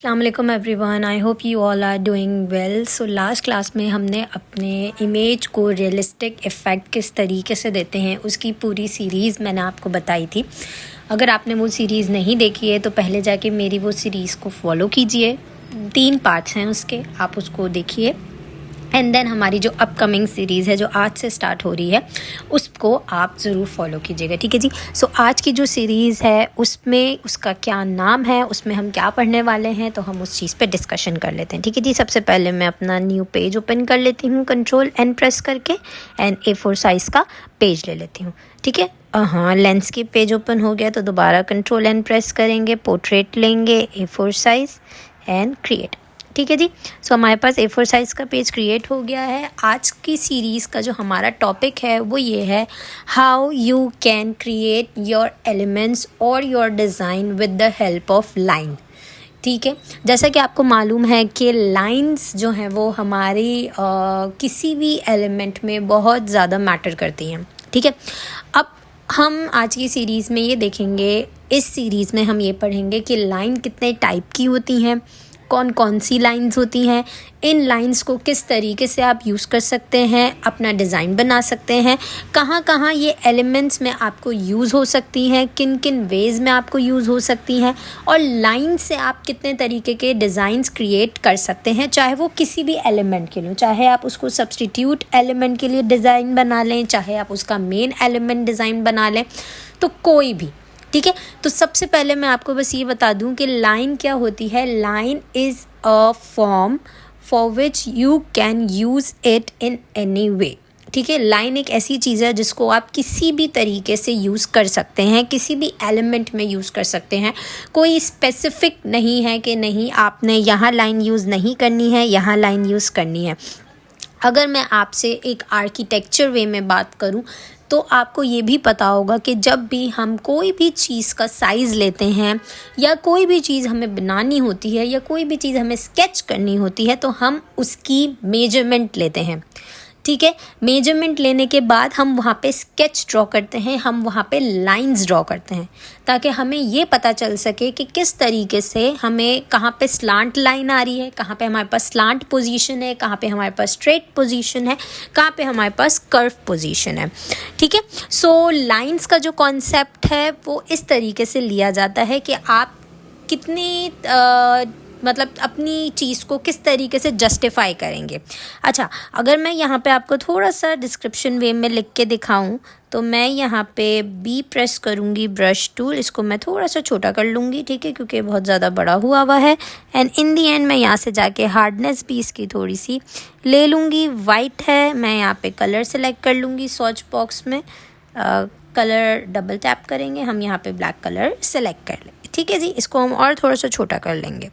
अस्सलाम everyone, I hope you all are doing well. So last class में हमने अपने इमेज को रियलिस्टिक इफ़ेक्ट किस तरीके से देते हैं उसकी पूरी सीरीज़ मैंने आपको बताई थी। अगर आपने वो सीरीज़ नहीं देखी है तो पहले जाके मेरी वो सीरीज़ को फॉलो कीजिए। 3 पार्ट्स हैं उसके, आप उसको देखिए। एंड देन हमारी जो अपकमिंग सीरीज़ है जो आज से स्टार्ट हो रही है उसको आप ज़रूर फॉलो कीजिएगा, ठीक है जी। सो आज की जो सीरीज़ है उसमें उसका क्या नाम है, उसमें हम क्या पढ़ने वाले हैं, तो हम उस चीज़ पे डिस्कशन कर लेते हैं, ठीक है जी। सबसे पहले मैं अपना न्यू पेज ओपन कर लेती हूँ Ctrl+N प्रेस करके, एंड A4 साइज़ का पेज ले लेती हूँ, ठीक है। हाँ, लैंडस्केप पेज ओपन हो गया तो दोबारा Ctrl+N प्रेस करेंगे, पोर्ट्रेट लेंगे, A4 साइज़ एंड क्रिएट, ठीक है जी। सो हमारे पास A4 साइज़ का पेज क्रिएट हो गया है। आज की सीरीज़ का जो हमारा टॉपिक है वो ये है, how you can create your elements और your design with the help of line, ठीक है। जैसा कि आपको मालूम है कि लाइंस जो हैं वो हमारी किसी भी एलिमेंट में बहुत ज़्यादा मैटर करती हैं, ठीक है। अब हम आज की सीरीज़ में ये देखेंगे, इस सीरीज़ में हम ये पढ़ेंगे कि लाइन कितने टाइप की होती हैं, कौन कौन सी लाइंस होती हैं, इन लाइंस को किस तरीके से आप यूज़ कर सकते हैं, अपना डिज़ाइन बना सकते हैं, कहाँ कहाँ ये एलिमेंट्स में आपको यूज़ हो सकती हैं, किन किन वेज़ में आपको यूज़ हो सकती हैं, और लाइन से आप कितने तरीके के डिज़ाइंस क्रिएट कर सकते हैं, चाहे वो किसी भी एलिमेंट के लिए, चाहे आप उसको सब्सटीट्यूट एलिमेंट के लिए डिज़ाइन बना लें, चाहे आप उसका मेन एलिमेंट डिज़ाइन बना लें, तो कोई भी, ठीक है। तो सबसे पहले मैं आपको बस ये बता दूं कि लाइन क्या होती है। Line is a form for which you can use it in any way, ठीक है। लाइन एक ऐसी चीज़ है जिसको आप किसी भी तरीके से यूज़ कर सकते हैं, किसी भी एलिमेंट में यूज़ कर सकते हैं। कोई स्पेसिफिक नहीं है कि नहीं आपने यहाँ लाइन यूज़ नहीं करनी है, यहाँ लाइन यूज़ करनी है। अगर मैं आपसे एक आर्किटेक्चर वे में बात करूं तो आपको ये भी पता होगा कि जब भी हम कोई भी चीज़ का साइज़ लेते हैं या कोई भी चीज़ हमें बनानी होती है या कोई भी चीज़ हमें स्केच करनी होती है तो हम उसकी मेजरमेंट लेते हैं, ठीक है। मेजरमेंट लेने के बाद हम वहाँ पे स्केच ड्रॉ करते हैं, हम वहाँ पे लाइंस ड्रॉ करते हैं, ताकि हमें ये पता चल सके कि किस तरीके से हमें कहाँ पे स्लांट लाइन आ रही है, कहाँ पे हमारे पास स्लांट पोजीशन है, कहाँ पे हमारे पास स्ट्रेट पोजीशन है, कहाँ पे हमारे पास कर्व पोजीशन है, ठीक है। सो लाइंस का जो कॉन्सेप्ट है वो इस तरीके से लिया जाता है कि आप कितनी मतलब अपनी चीज़ को किस तरीके से जस्टिफाई करेंगे। अच्छा, अगर मैं यहाँ पे आपको थोड़ा सा डिस्क्रिप्शन वे में लिख के दिखाऊं तो मैं यहाँ पे B प्रेस करूँगी, ब्रश टूल, इसको मैं थोड़ा सा छोटा कर लूँगी, ठीक है, क्योंकि बहुत ज़्यादा बड़ा हुआ है। एंड इन दी एंड मैं यहाँ से जाके हार्डनेस भी इसकी थोड़ी सी ले लूँगी। वाइट है, मैं यहाँ पे कलर सेलेक्ट कर लूँगी। सर्च बॉक्स में कलर डबल टैप करेंगे, हम यहाँ पे ब्लैक कलर सेलेक्ट कर लेंगे, ठीक है जी। इसको हम और थोड़ा सा छोटा कर लेंगे,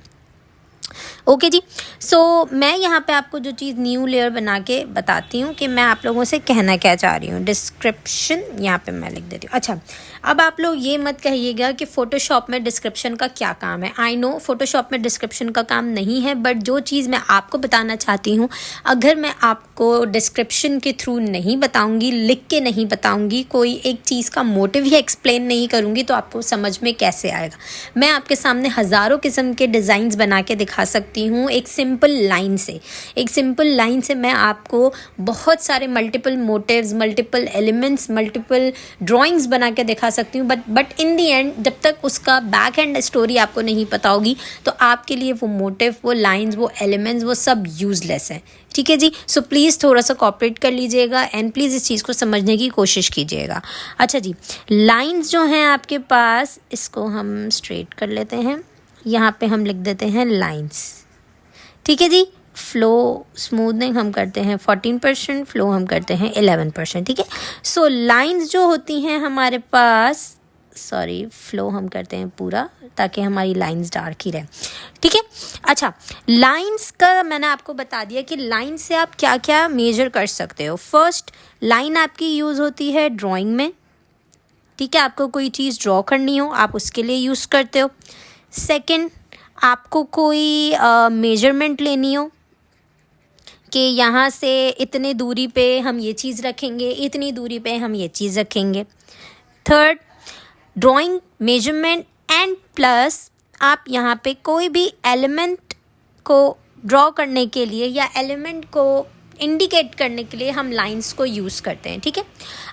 ओके जी। सो मैं यहाँ पे आपको जो चीज़ न्यू लेयर बना के बताती हूँ कि मैं आप लोगों से कहना क्या चाह रही हूँ। डिस्क्रिप्शन यहाँ पे मैं लिख देती हूँ। अच्छा, अब आप लोग ये मत कहिएगा कि फ़ोटोशॉप में डिस्क्रिप्शन का क्या काम है। आई नो फ़ोटोशॉप में डिस्क्रिप्शन का काम नहीं है, बट जो चीज़ मैं आपको बताना चाहती हूँ, अगर मैं आपको डिस्क्रिप्शन के थ्रू नहीं बताऊँगी, लिख के नहीं बताऊँगी, कोई एक चीज़ का मोटिव ही एक्सप्लेन नहीं करूँगी, तो आपको समझ में कैसे आएगा। मैं आपके सामने हज़ारों किस्म के डिज़ाइंस बना के दिखा सकती हूँ एक सिंपल लाइन से। एक सिंपल लाइन से मैं आपको बहुत सारे multiple motives, multiple elements, multiple drawings बना के दिखा सकती हूँ, बट इन दी एंड जब तक उसका बैक एंड स्टोरी आपको नहीं पता होगी तो आपके लिए वो मोटिव, वो लाइंस, वो एलिमेंट्स, वो सब यूजलेस हैं, ठीक है जी। सो प्लीज़ थोड़ा सा कॉपरेट कर लीजिएगा एंड प्लीज़ इस चीज़ को समझने की कोशिश कीजिएगा। अच्छा जी, लाइंस जो हैं आपके पास, इसको हम स्ट्रेट कर लेते हैं, यहाँ पे हम लिख देते हैं लाइंस, ठीक है जी। फ्लो स्मूथनिंग हम करते हैं 14%, फ्लो हम करते हैं 11%, ठीक है। सो लाइंस जो होती हैं हमारे पास, सॉरी, फ्लो हम करते हैं पूरा ताकि हमारी लाइंस डार्क ही रहे, ठीक है। अच्छा, लाइंस का मैंने आपको बता दिया कि लाइन से आप क्या क्या मेजर कर सकते हो। फर्स्ट, लाइन आपकी यूज़ होती है ड्राइंग में, ठीक है। आपको कोई चीज़ ड्रॉ करनी हो आप उसके लिए यूज़ करते हो। सेकंड, आपको कोई मेजरमेंट लेनी हो कि यहाँ से इतने दूरी पे हम ये चीज़ रखेंगे, इतनी दूरी पे हम ये चीज़ रखेंगे। Third, drawing, measurement and plus आप यहाँ पे कोई भी एलिमेंट को ड्रॉ करने के लिए या एलिमेंट को इंडिकेट करने के लिए हम लाइंस को यूज़ करते हैं, ठीक है।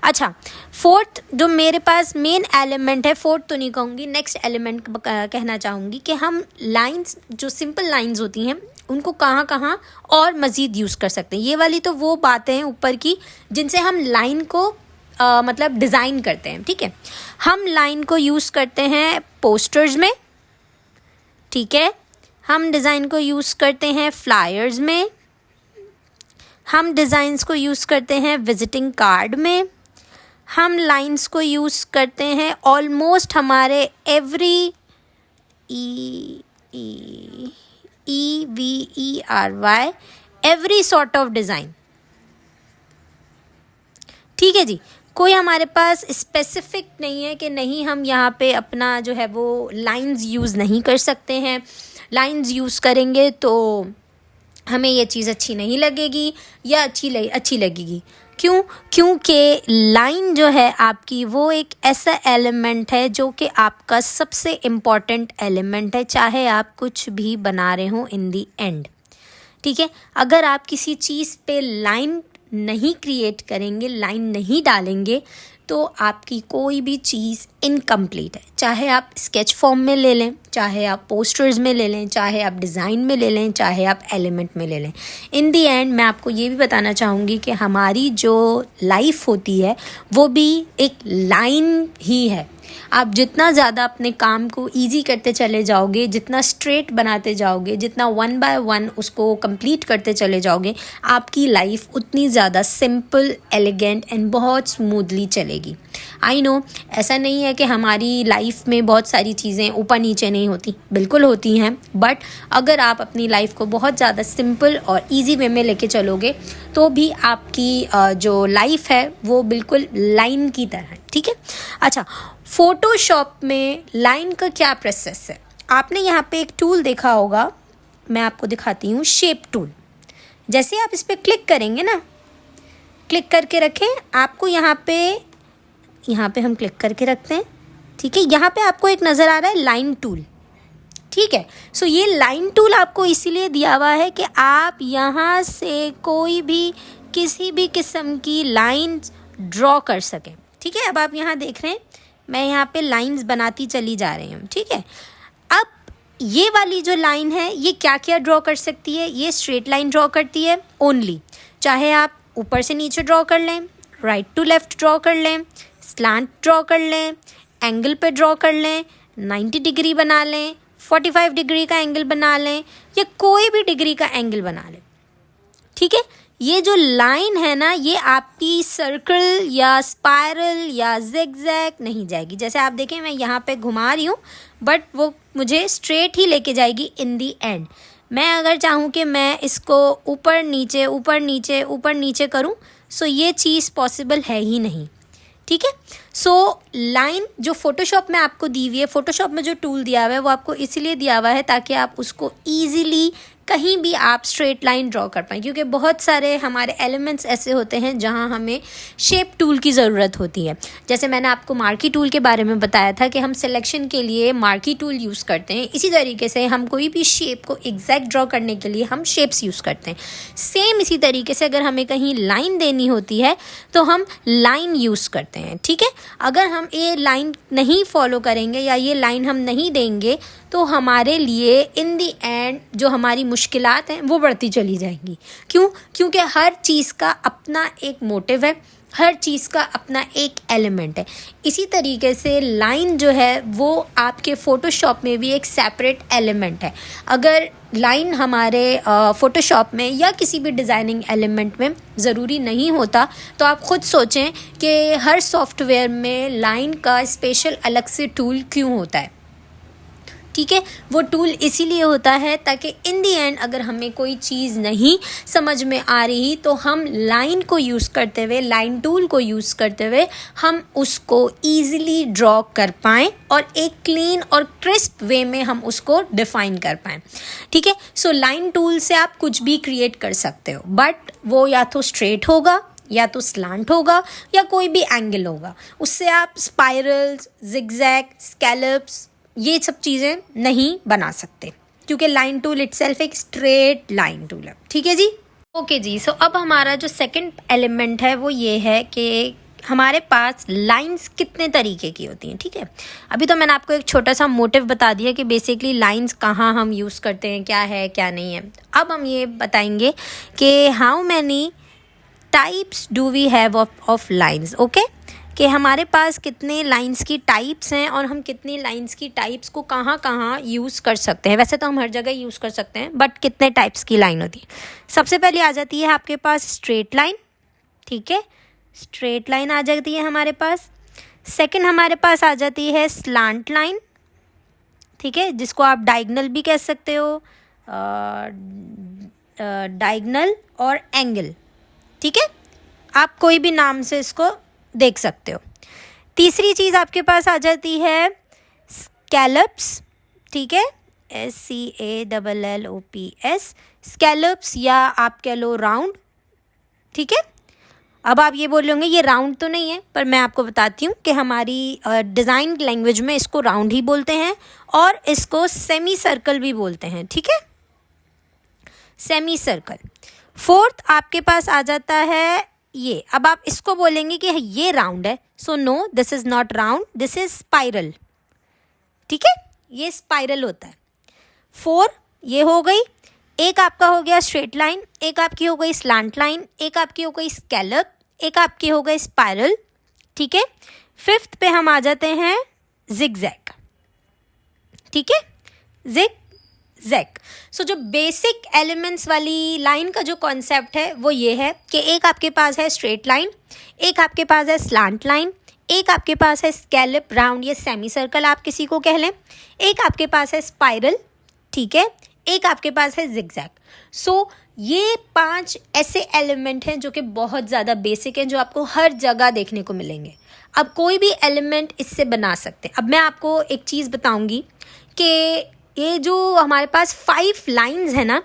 अच्छा, फोर्थ जो मेरे पास मेन एलिमेंट है, फोर्थ तो नहीं कहूँगी, नेक्स्ट एलिमेंट कहना चाहूँगी कि हम लाइंस जो सिंपल लाइंस होती हैं उनको कहाँ कहाँ और मज़ीद यूज़ कर सकते हैं। ये वाली तो वो बातें हैं ऊपर की जिनसे हम लाइन को मतलब डिज़ाइन करते हैं, ठीक है। हम लाइन को यूज़ करते हैं पोस्टर्स में, ठीक है। हम डिज़ाइन को यूज़ करते हैं फ्लायर्स में, हम डिज़ाइंस को यूज़ करते हैं विजिटिंग कार्ड में, हम लाइंस को यूज़ करते हैं ऑलमोस्ट हमारे every every sort of design, ठीक है जी। कोई हमारे पास स्पेसिफिक नहीं है कि नहीं हम यहाँ पे अपना जो है वो लाइंस यूज़ नहीं कर सकते हैं, लाइंस यूज़ करेंगे तो हमें ये चीज़ अच्छी नहीं लगेगी या अच्छी लगेगी। क्यों? क्योंकि लाइन जो है आपकी वो एक ऐसा एलिमेंट है जो कि आपका सबसे इम्पॉर्टेंट एलिमेंट है, चाहे आप कुछ भी बना रहे हो इन दी एंड, ठीक है। अगर आप किसी चीज़ पे लाइन नहीं क्रिएट करेंगे, लाइन नहीं डालेंगे, तो आपकी कोई भी चीज़ इनकम्प्लीट है। चाहे आप स्केच फॉर्म में ले लें, चाहे आप पोस्टर्स में ले लें, चाहे आप डिज़ाइन में ले लें, चाहे आप एलिमेंट में ले लें। इन दी एंड मैं आपको ये भी बताना चाहूँगी कि हमारी जो लाइफ होती है वो भी एक लाइन ही है। आप जितना ज़्यादा अपने काम को ईजी करते चले जाओगे, जितना स्ट्रेट बनाते जाओगे, जितना वन बाय वन उसको कंप्लीट करते चले जाओगे, आपकी लाइफ उतनी ज़्यादा सिंपल, एलिगेंट एंड बहुत स्मूथली चलेगी। आई नो ऐसा नहीं है कि हमारी लाइफ में बहुत सारी चीज़ें ऊपर नीचे नहीं होती, बिल्कुल होती हैं, बट अगर आप अपनी लाइफ को बहुत ज़्यादा सिंपल और ईजी वे में लेके चलोगे तो भी आपकी जो लाइफ है वो बिल्कुल लाइन की तरह है, ठीक है। अच्छा, फोटोशॉप में लाइन का क्या प्रोसेस है? आपने यहाँ पे एक टूल देखा होगा, मैं आपको दिखाती हूँ, शेप टूल। जैसे आप इस पर क्लिक करेंगे ना, क्लिक करके रखें, आपको यहाँ पे हम क्लिक करके रखते हैं, ठीक है। यहाँ पे आपको एक नज़र आ रहा है लाइन टूल, ठीक है। सो ये लाइन टूल आपको इसीलिए दिया हुआ है कि आप यहाँ से कोई भी किसी भी किस्म की लाइन ड्रॉ कर सकें, ठीक है। अब आप यहाँ देख रहे हैं मैं यहाँ पे लाइंस बनाती चली जा रही हूँ, ठीक है। अब ये वाली जो लाइन है ये क्या क्या ड्रॉ कर सकती है? ये स्ट्रेट लाइन ड्रॉ करती है ओनली, चाहे आप ऊपर से नीचे ड्रॉ कर लें, राइट टू लेफ़्ट ड्रॉ कर लें, स्लांट ड्रॉ कर लें, एंगल पे ड्रॉ कर लें, 90 डिग्री बना लें, 45 डिग्री का एंगल बना लें, या कोई भी डिग्री का एंगल बना लें, ठीक है। ये जो लाइन है ना, ये आपकी सर्कल या स्पायरल या जिगजैग नहीं जाएगी। जैसे आप देखें मैं यहाँ पे घुमा रही हूँ, बट वो मुझे स्ट्रेट ही लेके जाएगी इन दी एंड। मैं अगर चाहूँ कि मैं इसको ऊपर नीचे ऊपर नीचे ऊपर नीचे करूँ, सो ये चीज़ पॉसिबल है ही नहीं, ठीक है। सो लाइन जो फोटोशॉप में आपको दी हुई है, फोटोशॉप में जो टूल दिया हुआ है वो आपको इसीलिए दिया हुआ है ताकि आप उसको ईजीली कहीं भी आप स्ट्रेट लाइन ड्रॉ कर पाएँ, क्योंकि बहुत सारे हमारे एलिमेंट्स ऐसे होते हैं जहां हमें शेप टूल की ज़रूरत होती है। जैसे मैंने आपको मार्की टूल के बारे में बताया था कि हम सिलेक्शन के लिए मार्की टूल यूज़ करते हैं, इसी तरीके से हम कोई भी शेप को एग्जैक्ट ड्रॉ करने के लिए हम शेप्स यूज़ करते हैं। सेम इसी तरीके से अगर हमें कहीं लाइन देनी होती है तो हम लाइन यूज़ करते हैं, ठीक है। अगर हम ये लाइन नहीं फॉलो करेंगे या ये लाइन हम नहीं देंगे तो हमारे लिए इन दी एंड जो हमारी मुश्किलात हैं वो बढ़ती चली जाएंगी। क्यों? क्योंकि हर चीज़ का अपना एक मोटिव है, हर चीज़ का अपना एक एलिमेंट है। इसी तरीके से लाइन जो है वो आपके फ़ोटोशॉप में भी एक सेपरेट एलिमेंट है। अगर लाइन हमारे फ़ोटोशॉप में या किसी भी डिज़ाइनिंग एलिमेंट में ज़रूरी नहीं होता तो आप ख़ुद सोचें कि हर सॉफ्टवेयर में लाइन का स्पेशल अलग से टूल क्यों होता है, ठीक है। वो टूल इसीलिए होता है ताकि इन दी एंड अगर हमें कोई चीज़ नहीं समझ में आ रही तो हम लाइन को यूज़ करते हुए, लाइन टूल को यूज़ करते हुए हम उसको ईज़िली ड्रॉ कर पाएँ और एक क्लीन और क्रिस्प वे में हम उसको डिफ़ाइन कर पाएँ, ठीक है। सो लाइन टूल से आप कुछ भी क्रिएट कर सकते हो, बट वो या तो स्ट्रेट होगा या तो स्लांट होगा या कोई भी एंगल होगा। उससे आप स्पाइरल्स, जिगजैग, स्कैलप्स ये सब चीज़ें नहीं बना सकते, क्योंकि लाइन टूल इटसेल्फ एक स्ट्रेट लाइन टूल है। ठीक है जी, ओके जी। सो अब हमारा जो सेकंड एलिमेंट है वो ये है कि हमारे पास लाइंस कितने तरीके की होती हैं। ठीक है, अभी तो मैंने आपको एक छोटा सा मोटिव बता दिया कि बेसिकली लाइंस कहाँ हम यूज़ करते हैं, क्या है क्या नहीं है। अब हम ये बताएंगे कि how many types do we have of lines. Okay, कि हमारे पास कितने लाइंस की टाइप्स हैं और हम कितनी लाइंस की टाइप्स को कहाँ कहाँ यूज़ कर सकते हैं। वैसे तो हम हर जगह यूज़ कर सकते हैं, बट कितने टाइप्स की लाइन होती है। सबसे पहले आ जाती है आपके पास स्ट्रेट लाइन। ठीक है, स्ट्रेट लाइन आ जाती है हमारे पास। सेकंड हमारे पास आ जाती है स्लांट लाइन। ठीक है, जिसको आप डायगनल भी कह सकते हो, डायगनल और एंगल। ठीक है, आप कोई भी नाम से इसको देख सकते हो। तीसरी चीज़ आपके पास आ जाती है स्कैलप्स। ठीक है, SCALLOPS, स्कैलप्स, या आप कह लो राउंड। ठीक है, अब आप ये बोल होंगे ये राउंड तो नहीं है, पर मैं आपको बताती हूँ कि हमारी डिज़ाइन लैंग्वेज में इसको राउंड ही बोलते हैं और इसको सेमी सर्कल भी बोलते हैं। ठीक है, सेमी सर्कल। फोर्थ आपके पास आ जाता है ये। अब आप इसको बोलेंगे कि ये राउंड है, so no, this is not round, this is spiral. ठीक है, ये स्पाइरल होता है। 4 ये हो गई। एक आपका हो गया स्ट्रेट लाइन, एक आपकी हो गई स्लांट लाइन, एक आपकी हो गई स्कैलप, एक आपकी हो गई स्पाइरल। ठीक है, 5th पे हम आ जाते हैं जिगजैग। ठीक है, जिगजैग। सो जो बेसिक एलिमेंट्स वाली लाइन का जो कॉन्सेप्ट है वो ये है कि एक आपके पास है स्ट्रेट लाइन, एक आपके पास है स्लांट लाइन, एक आपके पास है स्कैलप, राउंड या सेमी सर्कल आप किसी को कह लें, एक आपके पास है स्पाइरल। ठीक है, एक आपके पास है जिगजैग। सो ये 5 ऐसे एलिमेंट हैं जो कि बहुत ज़्यादा बेसिक हैं, जो आपको हर जगह देखने को मिलेंगे। अब कोई भी एलिमेंट इससे बना सकते हैं। अब मैं आपको एक चीज़ बताऊंगी कि ये जो हमारे पास 5 लाइंस है ना,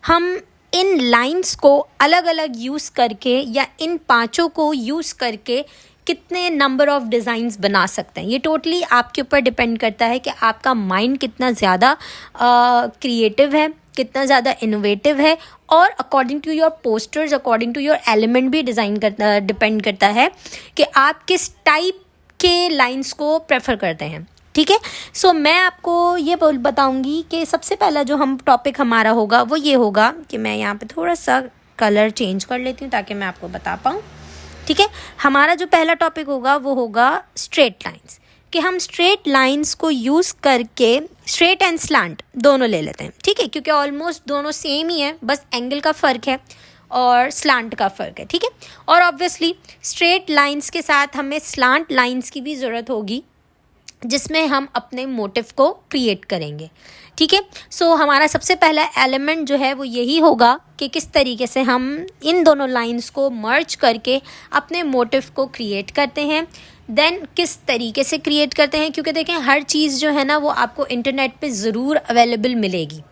हम इन लाइंस को अलग अलग यूज़ करके या इन 5 को यूज़ करके कितने नंबर ऑफ डिज़ाइंस बना सकते हैं। ये टोटली आपके ऊपर डिपेंड करता है कि आपका माइंड कितना ज़्यादा क्रिएटिव है, कितना ज़्यादा इनोवेटिव है, और according to your posters, according to your element भी डिपेंड करता है कि आप किस टाइप के लाइंस को प्रेफर करते हैं। ठीक है, सो मैं आपको ये बताऊंगी कि सबसे पहला जो हम टॉपिक हमारा होगा वो ये होगा कि मैं यहाँ पे थोड़ा सा कलर चेंज कर लेती हूँ ताकि मैं आपको बता पाऊँ। ठीक है, हमारा जो पहला टॉपिक होगा वो होगा स्ट्रेट लाइंस, कि हम स्ट्रेट लाइंस को यूज़ करके स्ट्रेट एंड स्लांट दोनों ले लेते हैं। ठीक है, क्योंकि ऑलमोस्ट दोनों सेम ही है, बस एंगल का फ़र्क है और स्लांट का फ़र्क है। ठीक है, और ऑब्वियसली स्ट्रेट लाइंस के साथ हमें स्लांट लाइंस की भी ज़रूरत होगी, जिसमें हम अपने मोटिव को क्रिएट करेंगे। ठीक है, सो हमारा सबसे पहला एलिमेंट जो है वो यही होगा कि किस तरीके से हम इन दोनों लाइंस को मर्ज करके अपने मोटिव को क्रिएट करते हैं। देन किस तरीके से क्रिएट करते हैं, क्योंकि देखें हर चीज़ जो है ना वो आपको इंटरनेट पे ज़रूर अवेलेबल मिलेगी।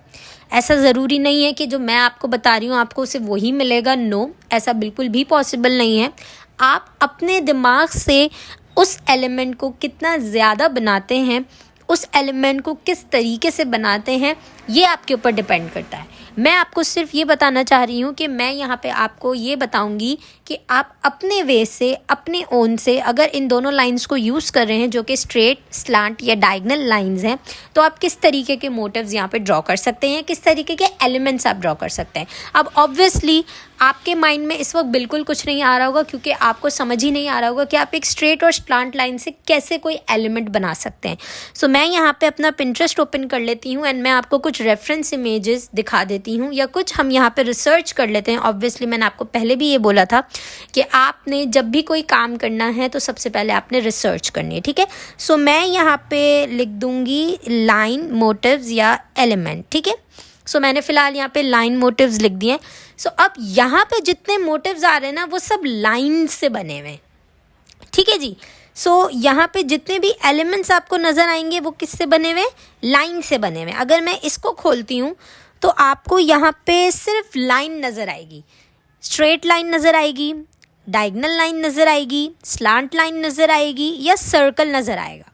ऐसा ज़रूरी नहीं है कि जो मैं आपको बता रही हूँ आपको उसे वही मिलेगा। नो, ऐसा बिल्कुल भी पॉसिबल नहीं है। आप अपने दिमाग से उस एलिमेंट को कितना ज़्यादा बनाते हैं, उस एलिमेंट को किस तरीके से बनाते हैं, ये आपके ऊपर डिपेंड करता है। मैं आपको सिर्फ ये बताना चाह रही हूँ कि मैं यहाँ पे आपको ये बताऊँगी कि आप अपने वे से, अपने ओन से अगर इन दोनों लाइंस को यूज़ कर रहे हैं जो कि स्ट्रेट, स्लांट या डायगनल लाइंस हैं, तो आप किस तरीके के मोटिव्स यहाँ पे ड्रॉ कर सकते हैं, किस तरीके के एलिमेंट्स आप ड्रॉ कर सकते हैं। अब ऑब्वियसली आपके माइंड में इस वक्त बिल्कुल कुछ नहीं आ रहा होगा, क्योंकि आपको समझ ही नहीं आ रहा होगा कि आप एक स्ट्रेट और स्लांट लाइन से कैसे कोई एलिमेंट बना सकते हैं। सो मैं यहाँ पे अपना पिंटरेस्ट ओपन कर लेती हूँ एंड मैं आपको कुछ रेफरेंस इमेजेस दिखा देती हूँ, या कुछ हम यहाँ पे रिसर्च कर लेते हैं। ऑब्वियसली मैंने आपको पहले भी ये बोला था कि आपने जब भी कोई काम करना है तो सबसे पहले आपने रिसर्च करनी है। ठीक है, सो मैं यहाँ पे लिख दूँगी लाइन, मोटिव्स या एलिमेंट। ठीक है, सो मैंने फ़िलहाल यहाँ पे लाइन, मोटिव्स लिख दिए। सो अब यहाँ पे जितने मोटिव्स आ रहे हैं ना वो सब लाइन से बने हुए हैं। ठीक है जी, सो यहाँ पे जितने भी एलिमेंट्स आपको नज़र आएंगे वो किससे बने हुए? लाइन से बने हुए। अगर मैं इसको खोलती हूँ तो आपको यहाँ पे सिर्फ लाइन नज़र आएगी, स्ट्रेट लाइन नज़र आएगी, डायगनल लाइन नज़र आएगी, स्लांट लाइन नज़र आएगी या सर्कल नज़र आएगा।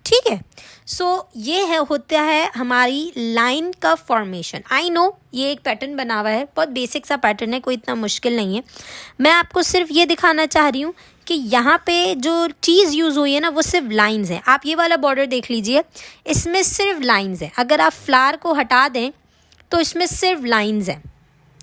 ठीक है। सो ये है होता है हमारी लाइन का फॉर्मेशन। आई नो ये एक पैटर्न बना हुआ है, बहुत बेसिक सा पैटर्न है, कोई इतना मुश्किल नहीं है। मैं आपको सिर्फ ये दिखाना चाह रही हूँ कि यहाँ पे जो चीज़ यूज़ हुई है ना वो सिर्फ लाइंस हैं। आप ये वाला बॉर्डर देख लीजिए, इसमें सिर्फ लाइंस हैं। अगर आप फ्लावर को हटा दें तो इसमें सिर्फ लाइंस हैं,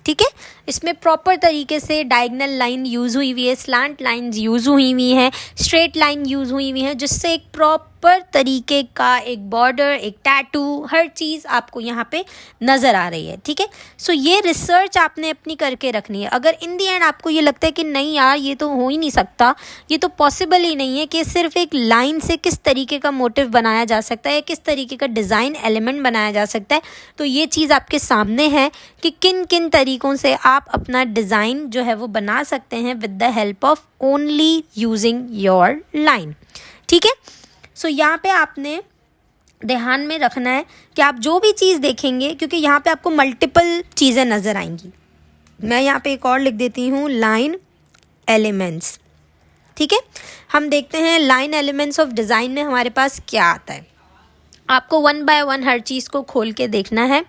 ठीक है। इसमें प्रॉपर तरीके से डायगनल लाइन यूज़ हुई हुई है, स्लांट लाइंस यूज़ हुई हुई हैं, स्ट्रेट लाइन यूज़ हुई हुई है, जिससे एक प्रॉपर तरीके का एक बॉर्डर, एक टैटू, हर चीज़ आपको यहाँ पे नज़र आ रही है, ठीक है। सो ये रिसर्च आपने अपनी करके रखनी है। अगर इन दी एंड आपको ये लगता है कि नहीं यार ये तो हो ही नहीं सकता, ये तो पॉसिबल ही नहीं है कि सिर्फ एक लाइन से किस तरीके का मोटिव बनाया जा सकता है, किस तरीके का डिज़ाइन एलिमेंट बनाया जा सकता है, तो ये चीज़ आपके सामने है कि किन किन तरीक़ों से आप अपना डिज़ाइन जो है वो बना सकते हैं with the help of only using your line, ठीक है। सो यहाँ पे आपने ध्यान में रखना है कि आप जो भी चीज़ देखेंगे, क्योंकि यहाँ पे आपको मल्टीपल चीज़ें नज़र आएंगी। मैं यहाँ पे एक और लिख देती हूँ, लाइन एलिमेंट्स, ठीक है। हम देखते हैं लाइन एलिमेंट्स ऑफ डिज़ाइन में हमारे पास क्या आता है। आपको 1 बाय 1 हर चीज़ को खोल के देखना है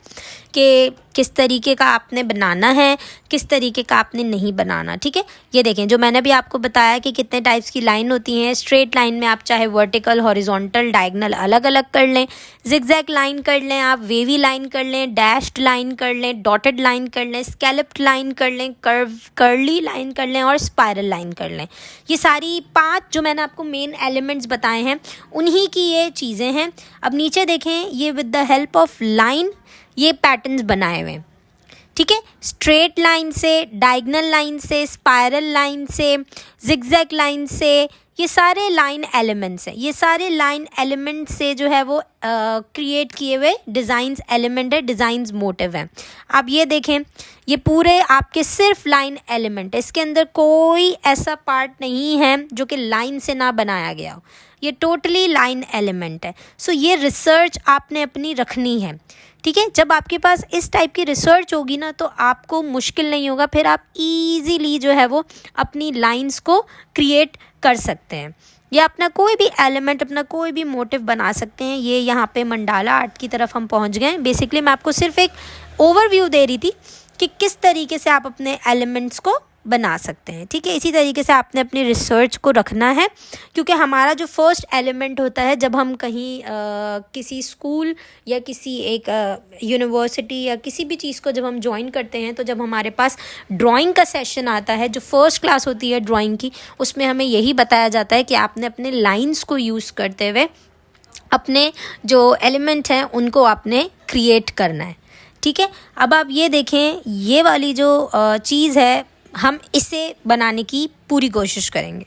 कि किस तरीके का आपने बनाना है, किस तरीके का आपने नहीं बनाना, ठीक है। ये देखें, जो मैंने भी आपको बताया कि कितने टाइप्स की लाइन होती हैं। स्ट्रेट लाइन में आप चाहे वर्टिकल, हॉरिजॉन्टल, डायगनल अलग अलग कर लें, जिगजैग लाइन कर लें, आप वेवी लाइन कर लें, डैश्ड लाइन कर लें, डॉटेड लाइन कर लें, स्कैलप्ड लाइन कर लें, कर्ली लाइन कर लें और स्पायरल लाइन कर लें। ये सारी 5 जो मैंने आपको मेन एलिमेंट्स बताए हैं उन्हीं की ये चीज़ें हैं। अब नीचे देखें, ये with the help of line ये पैटर्न्स बनाए हुए हैं, ठीक है। स्ट्रेट लाइन से, डायगनल लाइन से, स्पायरल लाइन से, जिगजैग लाइन से, ये सारे लाइन एलिमेंट्स हैं। ये सारे लाइन एलिमेंट से जो है वो क्रिएट किए हुए डिज़ाइंस एलिमेंट है, डिज़ाइंस मोटिव हैं। आप ये देखें, ये पूरे आपके सिर्फ लाइन एलिमेंट है, इसके अंदर कोई ऐसा पार्ट नहीं है जो कि लाइन से ना बनाया गया हो, ये टोटली लाइन एलिमेंट है। सो ये रिसर्च आपने अपनी रखनी है, ठीक है। जब आपके पास इस टाइप की रिसर्च होगी ना तो आपको मुश्किल नहीं होगा, फिर आप इजीली जो है वो अपनी लाइंस को क्रिएट कर सकते हैं या अपना कोई भी एलिमेंट, अपना कोई भी मोटिव बना सकते हैं। ये यहाँ पे मंडाला आर्ट की तरफ हम पहुँच गए। बेसिकली मैं आपको सिर्फ एक ओवरव्यू दे रही थी कि किस तरीके से आप अपने एलिमेंट्स को बना सकते हैं, ठीक है। इसी तरीके से आपने अपनी रिसर्च को रखना है, क्योंकि हमारा जो फर्स्ट एलिमेंट होता है जब हम कहीं किसी स्कूल या किसी एक यूनिवर्सिटी या किसी भी चीज़ को जब हम ज्वाइन करते हैं, तो जब हमारे पास ड्राइंग का सेशन आता है, जो फर्स्ट क्लास होती है ड्राइंग की, उसमें हमें यही बताया जाता है कि आपने अपने लाइंस को यूज़ करते हुए अपने जो एलिमेंट हैं उनको आपने क्रिएट करना है, ठीक है। अब आप ये देखें, ये वाली जो चीज़ है हम इसे बनाने की पूरी कोशिश करेंगे,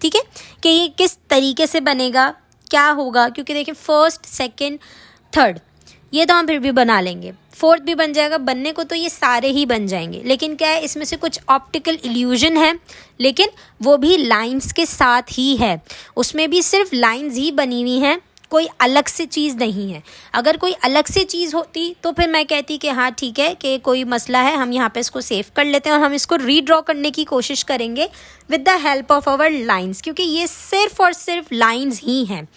ठीक है, कि ये किस तरीके से बनेगा, क्या होगा। क्योंकि देखिए फर्स्ट, सेकंड, थर्ड ये तो हम फिर भी बना लेंगे, फोर्थ भी बन जाएगा, बनने को तो ये सारे ही बन जाएंगे, लेकिन क्या है इसमें से कुछ ऑप्टिकल इल्यूजन है, लेकिन वो भी लाइंस के साथ ही है, उसमें भी सिर्फ लाइंस ही बनी हुई हैं, कोई अलग से चीज़ नहीं है। अगर कोई अलग से चीज़ होती तो फिर मैं कहती कि हाँ ठीक है कि कोई मसला है, हम यहाँ पे इसको सेव कर लेते हैं और हम इसको रीड्रॉ करने की कोशिश करेंगे with the help of our lines, क्योंकि ये सिर्फ और सिर्फ लाइंस ही हैं।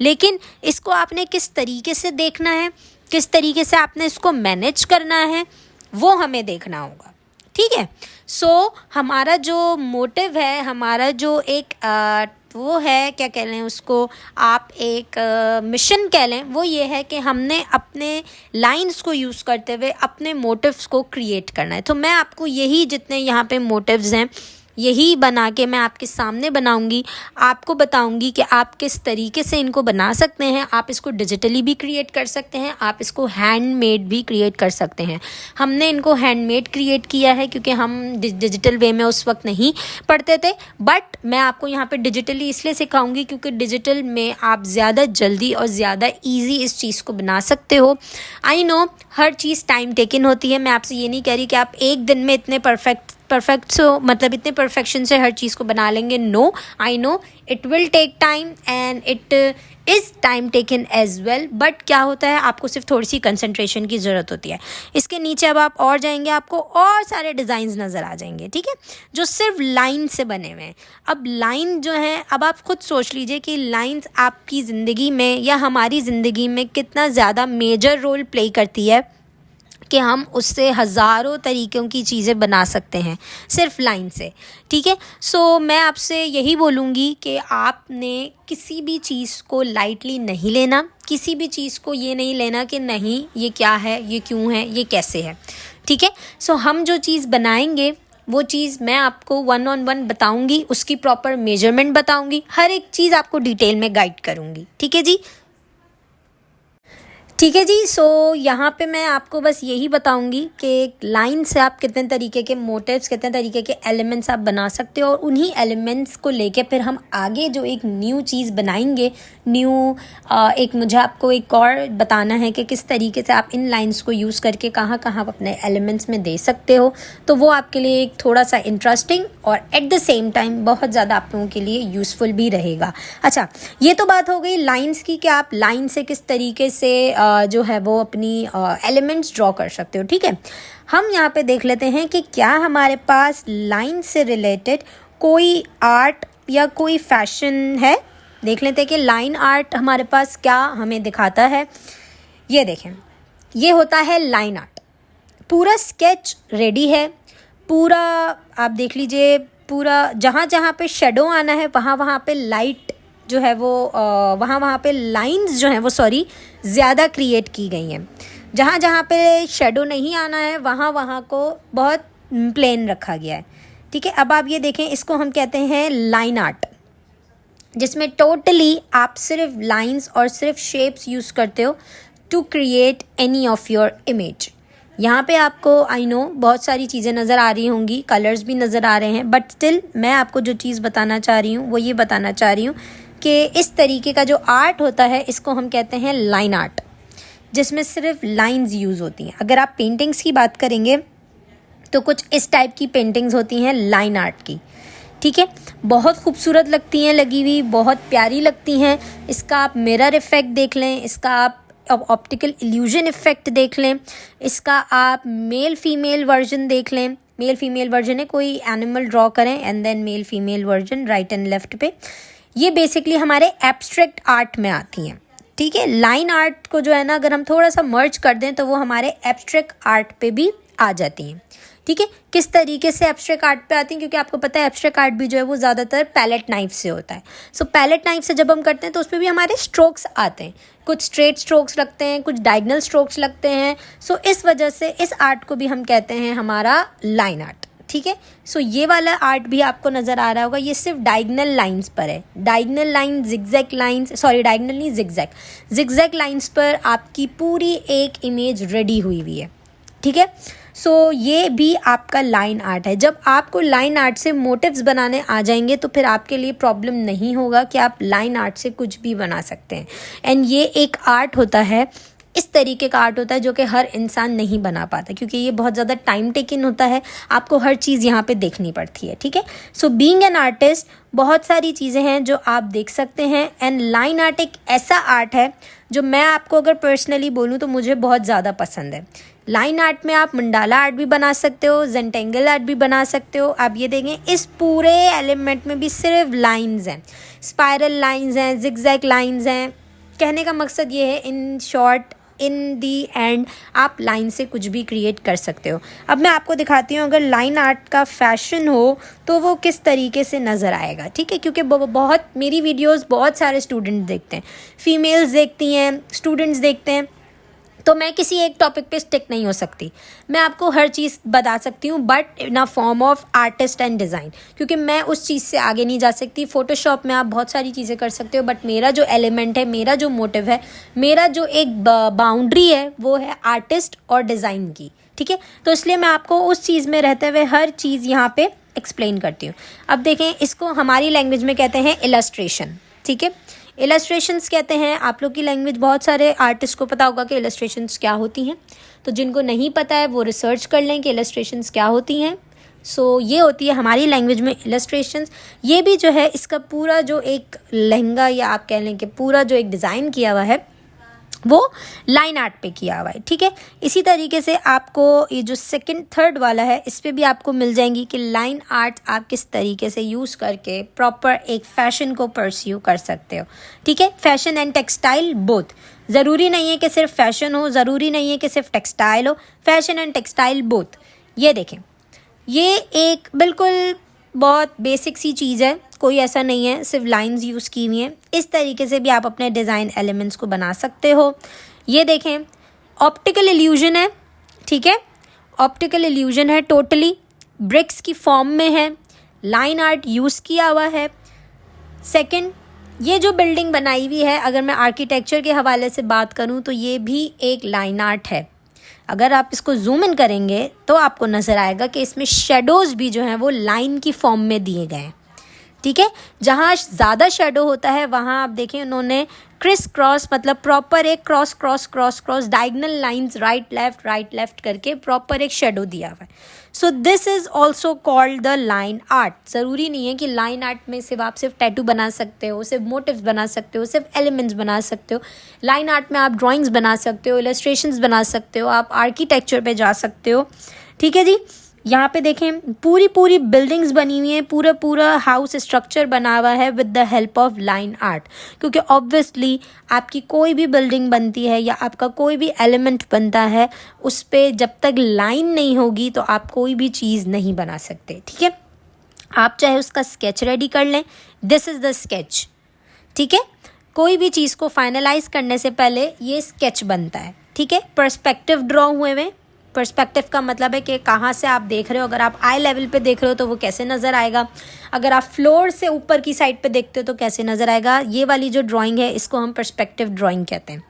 लेकिन इसको आपने किस तरीके से देखना है, किस तरीके से आपने इसको मैनेज करना है, वो हमें देखना होगा, ठीक है। सो हमारा जो मोटिव है, हमारा जो एक वो है, क्या कह लें उसको आप, एक मिशन कह लें, वो ये है कि हमने अपने लाइंस को यूज़ करते हुए अपने मोटिव्स को क्रिएट करना है। तो मैं आपको यही जितने यहाँ पे मोटिव्स हैं यही बना के मैं आपके सामने बनाऊंगी, आपको बताऊंगी कि आप किस तरीके से इनको बना सकते हैं। आप इसको डिजिटली भी क्रिएट कर सकते हैं, आप इसको हैंडमेड भी क्रिएट कर सकते हैं। हमने इनको हैंडमेड क्रिएट किया है क्योंकि हम डिजिटल वे में उस वक्त नहीं पढ़ते थे, बट मैं आपको यहाँ पे डिजिटली इसलिए सिखाऊंगी क्योंकि डिजिटल में आप ज़्यादा जल्दी और ज़्यादा ईजी इस चीज़ को बना सकते हो। I know her cheese time taken होती है, मैं आपसे ये नहीं कह रही कि आप एक दिन में इतने परफेक्ट परफेक्ट सो मतलब इतने परफेक्शन से हर चीज़ को बना लेंगे, no, I know it will take time and it is time taken as well, but क्या होता है आपको सिर्फ थोड़ी सी कंसंट्रेशन की ज़रूरत होती है। इसके नीचे अब आप और जाएंगे, आपको और सारे डिज़ाइंस नज़र आ जाएंगे, ठीक है, जो सिर्फ लाइन से बने हुए हैं। अब लाइन जो है, अब आप खुद सोच लीजिए कि लाइंस आपकी ज़िंदगी में या हमारी ज़िंदगी में कितना ज़्यादा मेजर रोल प्ले करती है कि हम उससे हज़ारों तरीक़ों की चीज़ें बना सकते हैं सिर्फ लाइन से, ठीक है। सो मैं आपसे यही बोलूँगी कि आपने किसी भी चीज़ को लाइटली नहीं लेना, किसी भी चीज़ को ये नहीं लेना कि नहीं ये क्या है, ये क्यों है, ये कैसे है, ठीक है। सो हम जो चीज़ बनाएंगे वो चीज़ मैं आपको 1-on-1 बताऊँगी, उसकी प्रॉपर मेजरमेंट बताऊँगी, हर एक चीज़ आपको डिटेल में गाइड करूँगी, ठीक है जी। ठीक है जी। सो यहाँ पे मैं आपको बस यही बताऊंगी कि लाइन से आप कितने तरीके के मोटिव्स, कितने तरीके के एलिमेंट्स आप बना सकते हो, और उन्हीं एलिमेंट्स को लेके फिर हम आगे जो एक न्यू चीज़ बनाएंगे, एक मुझे आपको एक और बताना है कि किस तरीके से आप इन लाइंस को यूज़ करके कहाँ कहाँ आप अपने एलिमेंट्स में दे सकते हो। तो वो आपके लिए एक थोड़ा सा इंटरेस्टिंग और एट द सेम टाइम बहुत ज़्यादा आप लोगों के लिए यूज़फुल भी रहेगा। अच्छा, ये तो बात हो गई लाइंस की कि आप लाइन से किस तरीके से जो है वो अपनी एलिमेंट्स ड्रॉ कर सकते हो, ठीक है। हम यहाँ पे देख लेते हैं कि क्या हमारे पास लाइन से रिलेटेड कोई आर्ट या कोई फैशन है। देख लेते हैं कि लाइन आर्ट हमारे पास क्या हमें दिखाता है। ये देखें, ये होता है लाइन आर्ट। पूरा स्केच रेडी है, पूरा आप देख लीजिए, पूरा जहाँ जहाँ पे शेडो आना है वहाँ वहाँ पे लाइट जो है वो वहाँ पे लाइंस जो हैं वो ज़्यादा क्रिएट की गई हैं। जहाँ जहाँ पे शेडो नहीं आना है वहाँ वहाँ को बहुत प्लेन रखा गया है, ठीक है। अब आप ये देखें, इसको हम कहते हैं लाइन आर्ट, जिसमें टोटली आप सिर्फ लाइंस और सिर्फ शेप्स यूज़ करते हो to create any of your image. यहाँ पे आपको आई नो बहुत सारी चीज़ें नज़र आ रही होंगी, कलर्स भी नज़र आ रहे हैं, बट स्टिल मैं आपको जो चीज़ बताना चाह रही हूँ वो ये बताना चाह रही हूँ कि इस तरीके का जो आर्ट होता है इसको हम कहते हैं लाइन आर्ट, जिसमें सिर्फ लाइंस यूज़ होती हैं। अगर आप पेंटिंग्स की बात करेंगे तो कुछ इस टाइप की पेंटिंग्स होती हैं लाइन आर्ट की, ठीक है। बहुत खूबसूरत लगती हैं, लगी हुई बहुत प्यारी लगती हैं। इसका आप मिरर इफ़ेक्ट देख लें, इसका आप ऑप्टिकल इल्यूजन इफ़ेक्ट देख लें, इसका आप मेल फीमेल वर्जन देख लें। मेल फीमेल वर्जन है, कोई एनिमल ड्रॉ करें and then male female version right and left पे। ये बेसिकली हमारे एब्स्ट्रैक्ट आर्ट में आती हैं, ठीक है। लाइन आर्ट को जो है ना, अगर हम थोड़ा सा मर्ज कर दें तो वो हमारे एब्स्ट्रैक्ट आर्ट पे भी आ जाती हैं, ठीक है। किस तरीके से एब्स्ट्रैक्ट आर्ट पे आती हैं, क्योंकि आपको पता है एब्स्ट्रैक्ट आर्ट भी जो है वो ज़्यादातर पैलेट नाइफ से होता है। सो पैलेट नाइफ से जब हम करते हैं तो उसमें भी हमारे स्ट्रोक्स आते हैं, कुछ स्ट्रेट स्ट्रोक्स लगते हैं, कुछ डायगनल स्ट्रोक्स लगते हैं। सो इस वजह से इस आर्ट को भी हम कहते हैं हमारा लाइन आर्ट, ठीक है। सो ये वाला आर्ट भी आपको नज़र आ रहा होगा, ये सिर्फ डायगनल लाइंस पर है। Diagonal line, zigzag lines, sorry diagonal नहीं, जिगजैग लाइंस पर आपकी पूरी एक इमेज रेडी हुई हुई है, ठीक है। सो ये भी आपका लाइन आर्ट है। जब आपको लाइन आर्ट से मोटिव्स बनाने आ जाएंगे तो फिर आपके लिए प्रॉब्लम नहीं होगा कि आप लाइन आर्ट से कुछ भी बना सकते हैं। एंड ये एक आर्ट होता है, इस तरीके का आर्ट होता है जो कि हर इंसान नहीं बना पाता, क्योंकि ये बहुत ज़्यादा टाइम टेकिंग होता है, आपको हर चीज़ यहाँ पे देखनी पड़ती है, ठीक है। सो बीइंग एन आर्टिस्ट बहुत सारी चीज़ें हैं जो आप देख सकते हैं। एंड लाइन आर्ट एक ऐसा आर्ट है जो मैं आपको अगर पर्सनली बोलूँ तो मुझे बहुत ज़्यादा पसंद है। लाइन आर्ट में आप मंडाला आर्ट भी बना सकते हो, जेंटेंगल आर्ट भी बना सकते हो। आप ये देखें, इस पूरे एलिमेंट में भी सिर्फ लाइंस हैं, स्पाइरल लाइंस हैं, जिगजैग लाइंस हैं। कहने का मकसद ये है, in short, in the and आप लाइन से कुछ भी क्रिएट कर सकते हो। अब मैं आपको दिखाती हूँ अगर लाइन आर्ट का फैशन हो तो वो किस तरीके से नज़र आएगा, ठीक है। क्योंकि बहुत मेरी वीडियोस बहुत सारे स्टूडेंट देखते हैं, फीमेल्स देखती हैं, स्टूडेंट्स देखते हैं, तो मैं किसी एक टॉपिक पे स्टिक नहीं हो सकती। मैं आपको हर चीज़ बता सकती हूँ, but in a form of artist and design, क्योंकि मैं उस चीज़ से आगे नहीं जा सकती। फ़ोटोशॉप में आप बहुत सारी चीज़ें कर सकते हो, बट मेरा जो एलिमेंट है, मेरा जो मोटिव है, मेरा जो एक बाउंड्री है वो है आर्टिस्ट और डिज़ाइन की, ठीक है। तो इसलिए मैं आपको उस चीज़ में रहते हुए हर चीज़ यहाँ पे एक्सप्लेन करती हूँ। अब देखें, इसको हमारी लैंग्वेज में कहते हैं इलस्ट्रेशन, ठीक है। इलस्ट्रेशंस कहते हैं, आप लोग की लैंग्वेज बहुत सारे आर्टिस्ट को पता होगा कि इलस्ट्रेशंस क्या होती हैं। तो जिनको नहीं पता है वो रिसर्च कर लें कि इलस्ट्रेशंस क्या होती हैं। सो ये होती है हमारी लैंग्वेज में इलस्ट्रेशंस। ये भी जो है इसका पूरा जो एक लहंगा या आप कह लें कि पूरा जो एक डिज़ाइन किया हुआ है वो लाइन आर्ट पे किया हुआ है, ठीक है। इसी तरीके से आपको ये जो सेकंड थर्ड वाला है इस पे भी आपको मिल जाएंगी कि लाइन आर्ट आप किस तरीके से यूज़ करके प्रॉपर एक फ़ैशन को परस्यू कर सकते हो, ठीक है। फैशन एंड टेक्सटाइल बोथ, ज़रूरी नहीं है कि सिर्फ फैशन हो, ज़रूरी नहीं है कि सिर्फ टेक्सटाइल हो, फैशन एंड टेक्सटाइल बोथ। ये देखें, ये एक बिल्कुल बहुत बेसिक सी चीज़ है, कोई ऐसा नहीं है सिर्फ लाइंस यूज़ की हुई हैं। इस तरीके से भी आप अपने डिज़ाइन एलिमेंट्स को बना सकते हो। ये देखें, ऑप्टिकल इल्यूजन है, ठीक है, ऑप्टिकल इल्यूजन है, टोटली ब्रिक्स की फॉर्म में है, लाइन आर्ट यूज़ किया हुआ है। सेकंड, ये जो बिल्डिंग बनाई हुई है, अगर मैं आर्किटेक्चर के हवाले से बात करूँ तो ये भी एक लाइन आर्ट है। अगर आप इसको जूम इन करेंगे तो आपको नज़र आएगा कि इसमें शेडोज़ भी जो हैं वो लाइन की फॉर्म में दिए गए हैं, ठीक है। जहाँ ज़्यादा शेडो होता है वहाँ आप देखें उन्होंने क्रिस क्रॉस मतलब प्रॉपर एक cross cross cross cross diagonal lines right left करके प्रॉपर एक शेडो दिया हुआ है। So this is also called the line art. ज़रूरी नहीं है कि लाइन आर्ट में सिर्फ आप सिर्फ टैटू बना सकते हो, सिर्फ मोटिव्स बना सकते हो, सिर्फ एलिमेंट्स बना सकते हो। लाइन आर्ट में आप ड्राइंग्स बना सकते हो, इलस्ट्रेशंस बना सकते हो, आप आर्किटेक्चर पे जा सकते हो, ठीक है जी। यहाँ पे देखें पूरी बिल्डिंग्स बनी हुई हैं, पूरा हाउस स्ट्रक्चर बना हुआ है with the help of line art. क्योंकि ऑब्वियसली आपकी कोई भी बिल्डिंग बनती है या आपका कोई भी एलिमेंट बनता है उस पर जब तक लाइन नहीं होगी तो आप कोई भी चीज़ नहीं बना सकते, ठीक है। आप चाहे उसका स्केच रेडी कर लें, दिस इज़ द स्केच, ठीक है। कोई भी चीज़ को फाइनलाइज करने से पहले ये स्केच बनता है, ठीक है। पर्सपेक्टिव ड्रॉ हुए हुए, पर्सपेक्टिव का मतलब है कि कहाँ से आप देख रहे हो। अगर आप आई लेवल पे देख रहे हो तो वो कैसे नज़र आएगा, अगर आप फ्लोर से ऊपर की साइड पे देखते हो तो कैसे नज़र आएगा। ये वाली जो ड्राइंग है इसको हम पर्सपेक्टिव ड्राइंग कहते हैं,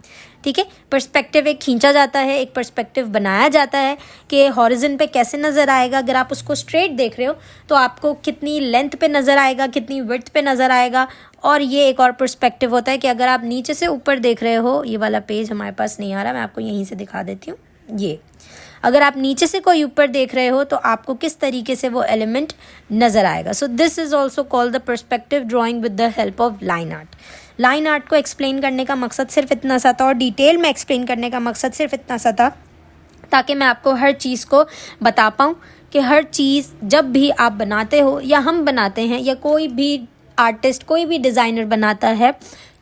ठीक है। पर्सपेक्टिव एक खींचा जाता है, एक पर्सपेक्टिव बनाया जाता है कि हॉरिजन पे कैसे नज़र आएगा। अगर आप उसको स्ट्रेट देख रहे हो तो आपको कितनी लेंथ पे नज़र आएगा, कितनी विड्थ पे नज़र आएगा। और ये एक और पर्सपेक्टिव होता है कि अगर आप नीचे से ऊपर देख रहे हो, ये वाला पेज हमारे पास नहीं आ रहा, मैं आपको यहीं से दिखा देती हूँ। ये अगर आप नीचे से कोई ऊपर देख रहे हो तो आपको किस तरीके से वो एलिमेंट नज़र आएगा। So this is also called the perspective drawing with the help of line art. Line art को एक्सप्लेन करने का मकसद सिर्फ इतना सा था और डिटेल में एक्सप्लेन करने का मकसद सिर्फ इतना सा था ताकि मैं आपको हर चीज़ को बता पाऊँ कि हर चीज़ जब भी आप बनाते हो या हम बनाते हैं या कोई भी आर्टिस्ट, कोई भी डिज़ाइनर बनाता है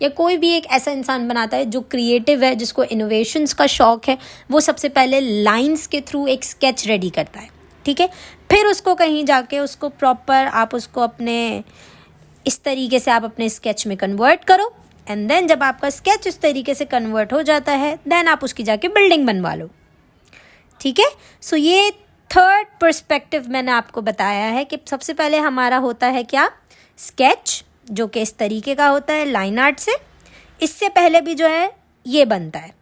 या कोई भी एक ऐसा इंसान बनाता है जो क्रिएटिव है, जिसको इनोवेशंस का शौक़ है, वो सबसे पहले लाइंस के थ्रू एक स्केच रेडी करता है, ठीक है। फिर उसको कहीं जाके उसको प्रॉपर आप उसको अपने इस तरीके से आप अपने स्केच में कन्वर्ट करो एंड देन जब आपका स्केच इस तरीके से कन्वर्ट हो जाता है देन आप उसकी जाके बिल्डिंग बनवा लो, ठीक है। सो ये थर्ड पर्सपेक्टिव मैंने आपको बताया है कि सबसे पहले हमारा होता है क्या, स्केच, जो कि इस तरीके का होता है लाइन आर्ट से। इससे पहले भी जो है ये बनता है।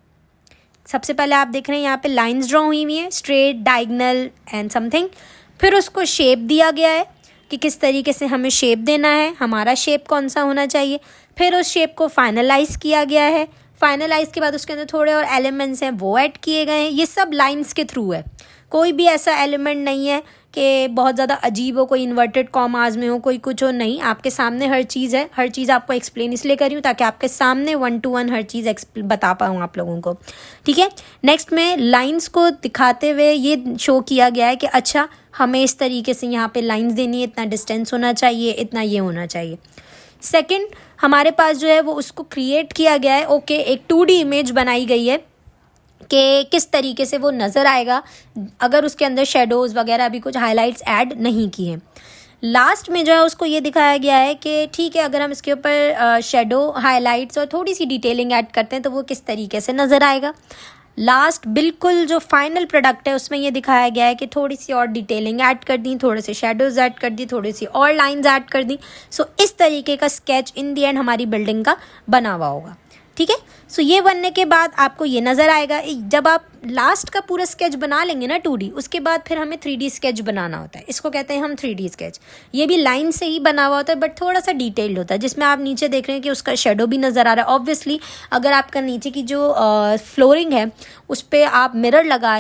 सबसे पहले आप देख रहे हैं यहाँ पे लाइंस ड्रॉ हुई हुई हैं, स्ट्रेट, डायगनल एंड समथिंग। फिर उसको शेप दिया गया है कि किस तरीके से हमें शेप देना है, हमारा शेप कौन सा होना चाहिए। फिर उस शेप को फाइनलाइज किया गया है। फाइनलाइज के बाद उसके अंदर थोड़े और एलिमेंट्स हैं वो ऐड किए गए हैं। ये सब लाइंस के थ्रू है, कोई भी ऐसा एलिमेंट नहीं है कि बहुत ज़्यादा अजीब हो, कोई इन्वर्टेड कॉमास में हो, कोई कुछ हो, नहीं। आपके सामने हर चीज़ है। हर चीज़ आपको एक्सप्लेन इसलिए कर रही हूँ ताकि आपके सामने 1 to 1 हर चीज़ बता पाऊँ आप लोगों को, ठीक है। नेक्स्ट में लाइंस को दिखाते हुए ये शो किया गया है कि अच्छा हमें इस तरीके से यहाँ पे लाइंस देनी है, इतना डिस्टेंस होना चाहिए, इतना ये होना चाहिए। सेकेंड, हमारे पास जो है वो उसको क्रिएट किया गया है। ओके, एक 2D इमेज बनाई गई है कि किस तरीके से वो नज़र आएगा अगर उसके अंदर शेडोज़ वगैरह अभी कुछ हाइलाइट्स ऐड नहीं किए हैं। लास्ट में जो है उसको ये दिखाया गया है कि ठीक है अगर हम इसके ऊपर शेडो, हाइलाइट्स और थोड़ी सी डिटेलिंग ऐड करते हैं तो वो किस तरीके से नज़र आएगा। लास्ट बिल्कुल जो फाइनल प्रोडक्ट है उसमें ये दिखाया गया है कि थोड़ी सी और डिटेलिंग ऐड कर दी, थोड़े से शेडोज़ ऐड कर दी, थोड़ी सी और लाइंस ऐड कर दी। सो इस तरीके का स्केच इन दी एंड हमारी बिल्डिंग का बना हुआ होगा, ठीक है। सो ये बनने के बाद आपको ये नज़र आएगा। जब आप लास्ट का पूरा स्केच बना लेंगे ना 2D, उसके बाद फिर हमें 3D स्केच बनाना होता है। इसको कहते हैं हम 3D स्केच। ये भी लाइन से ही बना हुआ होता है बट थोड़ा सा डिटेल्ड होता है, जिसमें आप नीचे देख रहे हैं कि उसका शेडो भी नज़र आ रहा है। ऑब्वियसली अगर आपका नीचे की जो फ्लोरिंग है उस पर आप मिरर लगा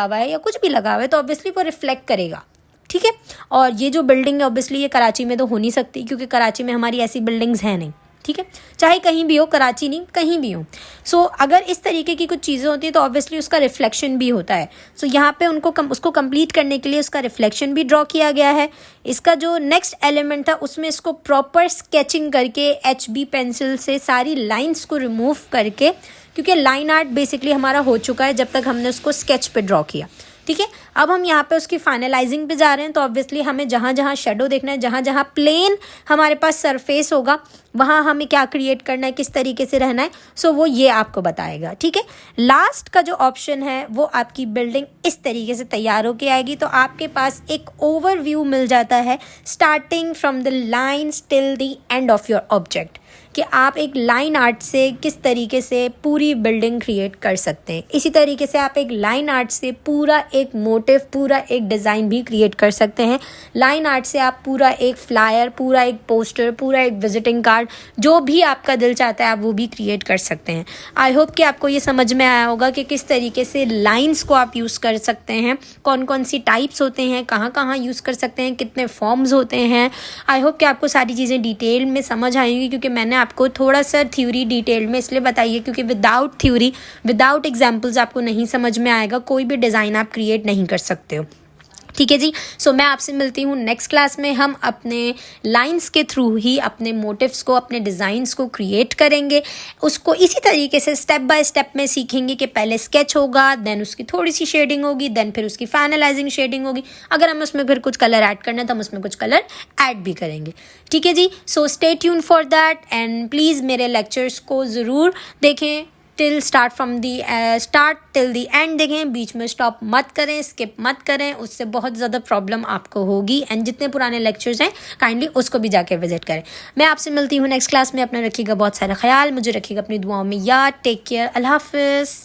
हुआ है या कुछ भी लगा हुआ है तो ऑब्वियसली वो रिफ्लेक्ट करेगा, ठीक है। और ये जो बिल्डिंग है ऑब्वियसली ये कराची में तो हो नहीं सकती, क्योंकि कराची में हमारी ऐसी बिल्डिंग्स हैं नहीं, ठीक है, चाहे कहीं भी हो, कराची नहीं कहीं भी हो। सो अगर इस तरीके की कुछ चीज़ें होती हैं तो ऑब्वियसली उसका रिफ्लेक्शन भी होता है। सो यहाँ पे उसको कंप्लीट करने के लिए उसका रिफ्लेक्शन भी ड्रॉ किया गया है। इसका जो नेक्स्ट एलिमेंट था उसमें इसको प्रॉपर स्केचिंग करके HB पेंसिल से सारी लाइन्स को रिमूव करके, क्योंकि लाइन आर्ट बेसिकली हमारा हो चुका है जब तक हमने उसको स्केच पे ड्रॉ किया, ठीक है। अब हम यहाँ पे उसकी फाइनलाइजिंग पे जा रहे हैं, तो ऑब्वियसली हमें जहाँ जहाँ शेडो देखना है, जहाँ जहाँ प्लेन हमारे पास सरफेस होगा वहाँ हमें क्या क्रिएट करना है, किस तरीके से रहना है, सो वो ये आपको बताएगा, ठीक है। लास्ट का जो ऑप्शन है वो आपकी बिल्डिंग इस तरीके से तैयार होके आएगी। तो आपके पास एक ओवरव्यू मिल जाता है starting from the lines till the end of your object, कि आप एक लाइन आर्ट से किस तरीके से पूरी बिल्डिंग क्रिएट कर सकते हैं। इसी तरीके से आप एक लाइन आर्ट से पूरा एक मोटिव, पूरा एक डिज़ाइन भी क्रिएट कर सकते हैं। लाइन आर्ट से आप पूरा एक फ्लायर, पूरा एक पोस्टर, पूरा एक विजिटिंग कार्ड, जो भी आपका दिल चाहता है आप वो भी क्रिएट कर सकते हैं। आई होप कि आपको ये समझ में आया होगा कि किस तरीके से लाइन्स को आप यूज़ कर सकते हैं, कौन कौन सी टाइप्स होते हैं, कहाँ कहाँ यूज़ कर सकते हैं, कितने फॉर्म्स होते हैं। आई होप कि आपको सारी चीज़ें डिटेल में समझ आएंगी, क्योंकि मैंने आपको थोड़ा सा थ्योरी डिटेल में इसलिए बताइए क्योंकि विदाउट थ्योरी, विदाउट एग्जाम्पल्स आपको नहीं समझ में आएगा, कोई भी डिज़ाइन आप क्रिएट नहीं कर सकते हो, ठीक है जी। सो मैं आपसे मिलती हूँ नेक्स्ट क्लास में। हम अपने लाइंस के थ्रू ही अपने मोटिव्स को, अपने डिज़ाइंस को क्रिएट करेंगे। उसको इसी तरीके से स्टेप बाय स्टेप में सीखेंगे कि पहले स्केच होगा, देन उसकी थोड़ी सी शेडिंग होगी, देन फिर उसकी फाइनलाइजिंग शेडिंग होगी। अगर हमें उसमें फिर कुछ कलर ऐड करना है तो हम उसमें कुछ कलर ऐड भी करेंगे, ठीक है जी। So stay tune for that and please मेरे लेक्चर्स को ज़रूर देखें स्टार्ट टिल दी एंड देखें, बीच में स्टॉप मत करें, स्किप मत करें, उससे बहुत ज़्यादा प्रॉब्लम आपको होगी। एंड जितने पुराने लेक्चर्स हैं काइंडली उसको भी जाके विजिट करें। मैं आपसे मिलती हूँ नेक्स्ट क्लास में। अपना रखिएगा बहुत सारा ख्याल, मुझे रखिएगा अपनी दुआओं में याद। टेक केयर, अल्लाह हाफिज़।